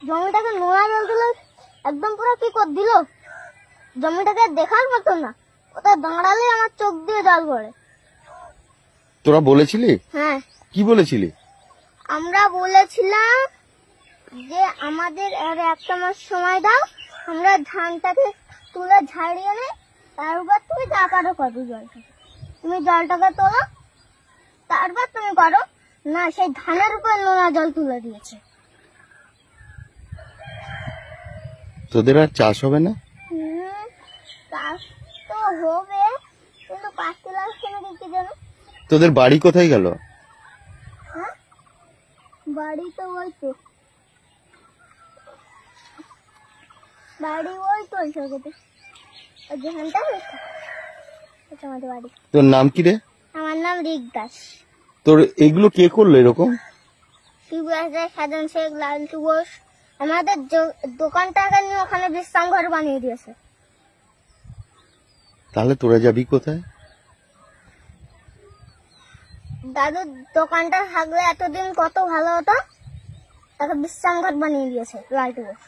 জমিটাকে নোনা জল তুলে একদম পুরো কি করে দিল, জমিটাকে দেখার মতো না, ওটা দাঁড়ালে আমার চোখ দিয়ে জল পড়ে। তোরা বলেছিলি? হ্যাঁ। কি বলেছিলি? আমরা বলেছিলাম যে আমাদের আর একটা মাস সময় দাও, আমরা ধানটাকে তুলে ঝাড়িয়ে নেই, তারপর তুমি যা পারো করো জলটাকে, তুমি জলটাকে তোলো তারপর তুমি করো। না, সেই ধানের উপর নোনা জল তুলে দিয়েছে। তোদের আর চাষ হবে না? চাষ তো হবে, কিন্তু পাঁচ তোলার সময় কি জানো? তোদের বাড়ি কোথায় গেল? হ্যাঁ, বাড়ি তো ওই তো, বাড়ি ওই তো ওই জায়গাতে, ওই যেখানটা আমাদের বাড়ি। তোর নাম কি রে? আমার নাম রিক দাস। তোর এগুলো কে করলো এরকম? সাধন শেখ, লালটু ঘোষ আমাদের দোকানটাকে নিয়ে ওখানে বিশ্রাম ঘর বানিয়ে দিয়েছে। তাহলে তোরা যাবি কোথায়? দাদুর দোকানটা থাকলে এতদিন কত ভালো হতো, তাকে বিশ্রাম ঘর বানিয়ে দিয়েছে লালটু ঘোষ।